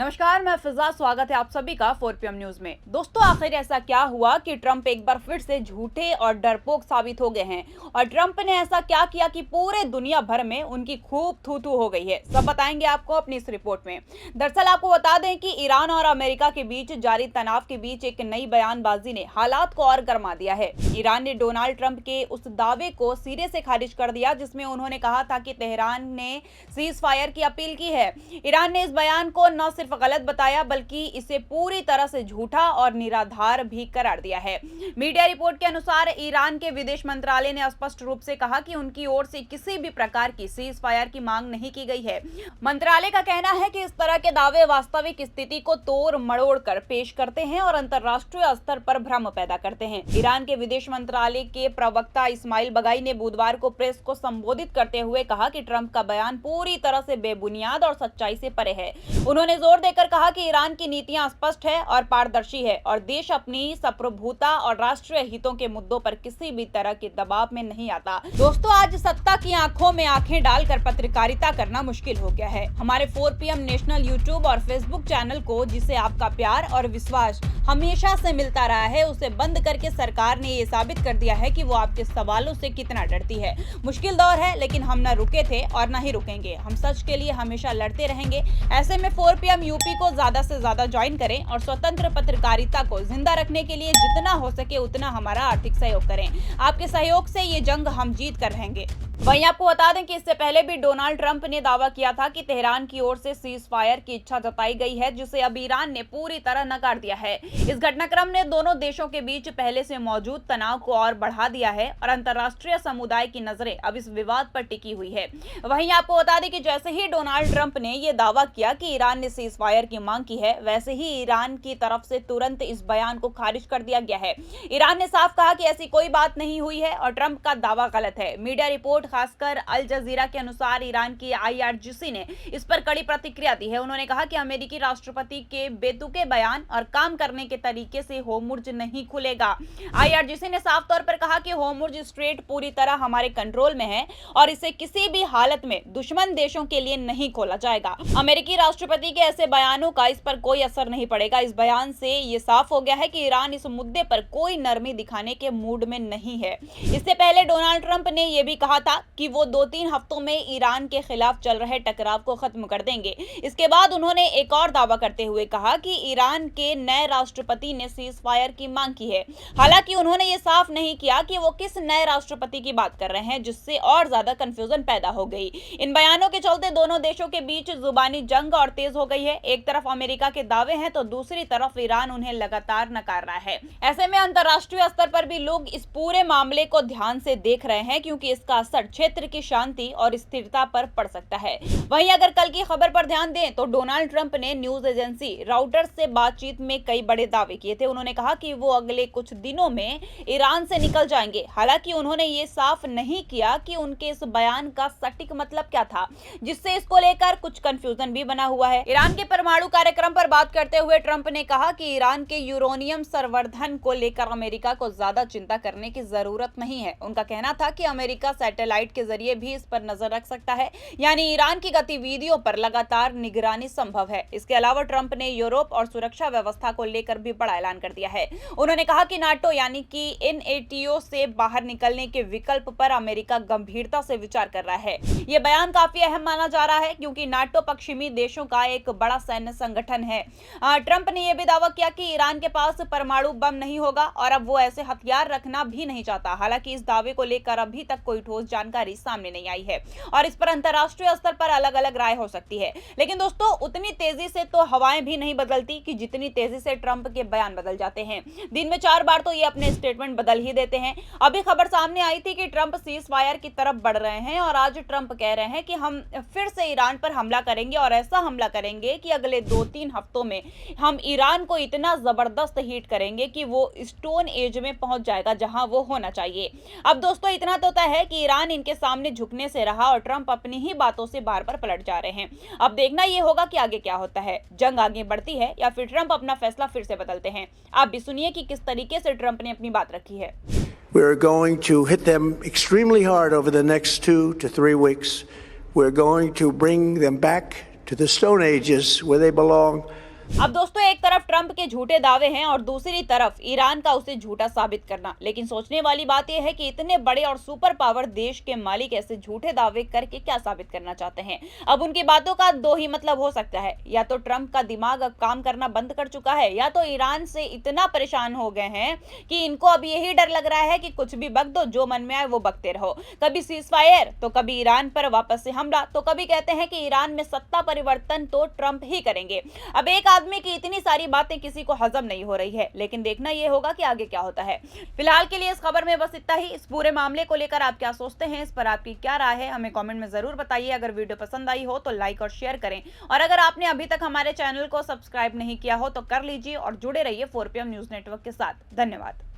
नमस्कार, मैं फिजा। स्वागत है आप सभी का 4 PM न्यूज में। दोस्तों, आखिर ऐसा क्या हुआ कि ट्रंप एक बार फिर से झूठे और डरपोक साबित हो गए हैं और ट्रंप ने ऐसा क्या किया कि पूरे दुनिया भर में उनकी खूब थू-थू हो गई है। सब बताएंगे आपको अपनी इस रिपोर्ट में। दरअसल आपको बता दें कि ईरान और अमेरिका के बीच जारी तनाव के बीच एक नई बयानबाजी ने हालात को और गर्मा दिया है। ईरान ने डोनाल्ड ट्रंप के उस दावे को सिरे से खारिज कर दिया जिसमें उन्होंने कहा था कि तेहरान ने सीज फायर की अपील की है। ईरान ने इस बयान को न सिर्फ गलत बताया बल्कि इसे पूरी तरह से झूठा और निराधार भी करार दिया है। मीडिया रिपोर्ट के अनुसार ईरान के विदेश मंत्रालय ने स्पष्ट रूप से कहा कि उनकी ओर से किसी भी प्रकार की सीज फायर की मांग नहीं की गई है। मंत्रालय का कहना है कि इस तरह के दावे वास्तविक स्थिति को तोड़ मरोड़ कर पेश करते हैं और अंतर्राष्ट्रीय स्तर पर भ्रम पैदा करते हैं। ईरान के विदेश मंत्रालय के प्रवक्ता इस्माइल बगाई ने बुधवार को प्रेस को संबोधित करते हुए कहा कि ट्रंप का बयान पूरी तरह से बेबुनियाद और सच्चाई से परे है। उन्होंने जोर देकर कहा कि ईरान की नीतियां स्पष्ट है और पारदर्शी है और देश अपनी संप्रभुता और राष्ट्रीय हितों के मुद्दों पर किसी भी तरह के दबाव में नहीं आता। दोस्तों, आज सत्ता की आंखों में आंखें डालकर पत्रकारिता करना मुश्किल हो गया है। हमारे 4 PM नेशनल यूट्यूब और फेसबुक चैनल को, जिसे आपका प्यार और विश्वास हमेशा से मिलता रहा है, उसे बंद करके सरकार ने ये साबित कर दिया है कि वो आपके सवालों से कितना डरती है। मुश्किल दौर है, लेकिन हम न रुके थे और न ही रुकेंगे। हम सच के लिए हमेशा लड़ते रहेंगे। ऐसे में 4 PM यूपी को ज्यादा से ज्यादा ज्वाइन करें और स्वतंत्र पत्रकारिता को जिंदा रखने के लिए जितना हो सके उतना हमारा आर्थिक सहयोग करें। आपके सहयोग से ये जंग हम जीत कर रहेंगे। वहीं आपको बता दें कि इससे पहले भी डोनाल्ड ट्रंप ने दावा किया था कि तेहरान की ओर से सीज फायर की इच्छा जताई गई है, जिसे अब ईरान ने पूरी तरह नकार दिया है। इस घटनाक्रम ने दोनों देशों के बीच पहले से मौजूद तनाव को और बढ़ा दिया है और अंतर्राष्ट्रीय समुदाय की नजरें अब इस विवाद पर टिकी हुई है। वहीं आपको बता दें कि जैसे ही डोनाल्ड ट्रंप ने यह दावा किया कि ईरान ने सीज फायर की मांग की है, वैसे ही ईरान की तरफ से तुरंत इस बयान को खारिज कर दिया गया है। ईरान ने साफ कहा कि ऐसी कोई बात नहीं हुई है और ट्रंप का दावा गलत है। मीडिया रिपोर्ट, खासकर अल जजीरा के अनुसार, ईरान की IRGC ने इस पर कड़ी प्रतिक्रिया दी है। उन्होंने कहा कि अमेरिकी राष्ट्रपति के बेतुके बयान और काम करने के तरीके से होर्मुज नहीं खुलेगा। IRGC ने साफ तौर पर कहा कि होर्मुज स्ट्रेट पूरी तरह हमारे कंट्रोल में है और इसे किसी भी हालत में दुश्मन देशों के लिए नहीं खोला जाएगा। अमेरिकी राष्ट्रपति के ऐसे बयानों का इस पर कोई असर नहीं पड़ेगा। इस बयान से ये साफ हो गया है कि ईरान इस मुद्दे पर कोई नरमी दिखाने के मूड में नहीं है। इससे पहले डोनाल्ड ट्रंप ने यह भी कहा था कि वो 2-3 हफ्तों में ईरान के खिलाफ चल रहे टकराव को खत्म कर देंगे। इसके बाद उन्होंने एक और दावा करते हुए कहा कि ईरान के नए राष्ट्रपति ने सीज फायर की मांग की है। हालांकि उन्होंने ये साफ नहीं किया कि वो किस नए राष्ट्रपति की बात कर रहे हैं, जिससे और ज्यादा कंफ्यूजन पैदा हो गई। इन बयानों के चलते दोनों देशों के बीच जुबानी जंग और तेज हो गई है। एक तरफ अमेरिका के दावे हैं तो दूसरी तरफ ईरान उन्हें लगातार नकार रहा है। ऐसे में अंतर्राष्ट्रीय स्तर पर भी लोग इस पूरे मामले को ध्यान से देख रहे हैं, क्योंकि इसका असर क्षेत्र की शांति और स्थिरता पर पड़ सकता है। वहीं अगर कल की खबर पर ध्यान दें तो डोनाल्ड ट्रंप ने न्यूज एजेंसी राउटर्स से बातचीत में कई बड़े दावे किए थे। उन्होंने कहा कि वो अगले कुछ दिनों में ईरान से निकल जाएंगे। हालांकि उन्होंने ये साफ नहीं किया कि उनके इस बयान का सटीक मतलब क्या था, जिससे इसको लेकर कुछ कंफ्यूजन भी बना हुआ है। ईरान के परमाणु कार्यक्रम पर बात करते हुए ट्रंप ने कहा कि ईरान के यूरेनियम संवर्धन को लेकर अमेरिका को ज्यादा चिंता करने की जरूरत नहीं है। उनका कहना था कि अमेरिका सैटेलाइट के जरिए भी इस पर नजर रख सकता है, यानी ईरान की गतिविधियों पर लगातार निगरानी संभव है। इसके अलावा ट्रंप ने यूरोप और सुरक्षा व्यवस्था को लेकर भी बड़ा ऐलान कर दिया है। उन्होंने कहा कि नाटो यानी कि NATO से बाहर निकलने के विकल्प पर अमेरिका गंभीरता से विचार कर रहा है। यह बयान काफी अहम माना जा रहा है, क्योंकि नाटो पश्चिमी देशों का एक बड़ा सैन्य संगठन है। ट्रंप ने यह भी दावा किया कि ईरान के पास परमाणु बम नहीं होगा और अब वो ऐसे हथियार रखना भी नहीं चाहता। हालांकि इस दावे को लेकर अभी तक कोई ठोस जानकारी सामने नहीं आई है और इस पर अंतर्राष्ट्रीय स्तर पर अलग अलग राय हो सकती है। लेकिन दोस्तों, उतनी तेजी से तो हवाएं भी नहीं बदलती कि जितनी तेजी से ट्रंप के बयान बदल जाते हैं। दिन में 4 बार तो ये अपने स्टेटमेंट बदल ही देते हैं। अभी खबर सामने आई थी कि ट्रंप सीज फायर की तरफ बढ़ रहे हैं और आज ट्रंप कह रहे हैं कि हम फिर से ईरान पर हमला करेंगे और ऐसा हमला करेंगे कि अगले 2-3 हफ्तों में हम ईरान को इतना जबरदस्त हिट करेंगे कि वो स्टोन एज में पहुंच जाएगा, जहां वो होना चाहिए। अब दोस्तों, इतना तो तय है कि ईरान इनके सामने झुकने से रहा और ट्रंप अपनी ही बातों से बार बार पलट जा रहे हैं। अब देखना यह होगा कि आगे क्या होता है। जंग आगे बढ़ती है या फिर ट्रंप अपना फैसला फिर से बदलते हैं। आप भी सुनिए कि किस तरीके से ट्रंप ने अपनी बात रखी है। We're going to hit them extremely hard over the next 2 to 3 weeks. We're going to bring them back to the Stone Ages where they belong. अब दोस्तों एक तरफ ट्रंप के झूठे दावे हैं और दूसरी तरफ ईरान का उसे झूठा साबित करना। लेकिन सोचने वाली बात यह है कि इतने बड़े और सुपर पावर देश के मालिक ऐसे झूठे दावे करके क्या साबित करना चाहते हैं। अब उनकी बातों का दो ही मतलब हो सकता है, या तो ट्रंप का दिमाग अब काम करना बंद कर चुका है, या तो ईरान से इतना परेशान हो गए हैं कि इनको अब यही डर लग रहा है कि कुछ भी बक दो, जो मन में आए वो बकते रहो। कभी सीज फायर तो कभी ईरान पर वापस से हमला, तो कभी कहते हैं कि ईरान में सत्ता परिवर्तन तो ट्रंप ही करेंगे। अब एक आदमी की इतनी सारी बातें किसी को हजम नहीं हो रही है, लेकिन देखना यह होगा कि आगे क्या होता है। फिलहाल के लिए इस खबर में बस इतना ही। इस पूरे मामले को लेकर आप क्या सोचते हैं, इस पर आपकी क्या राय है, हमें कमेंट में जरूर बताइए। अगर वीडियो पसंद आई हो तो लाइक और शेयर करें, और अगर आपने अभी तक हमारे चैनल को सब्सक्राइब नहीं किया हो तो कर लीजिए और जुड़े रहिए 4PM न्यूज नेटवर्क के साथ। धन्यवाद।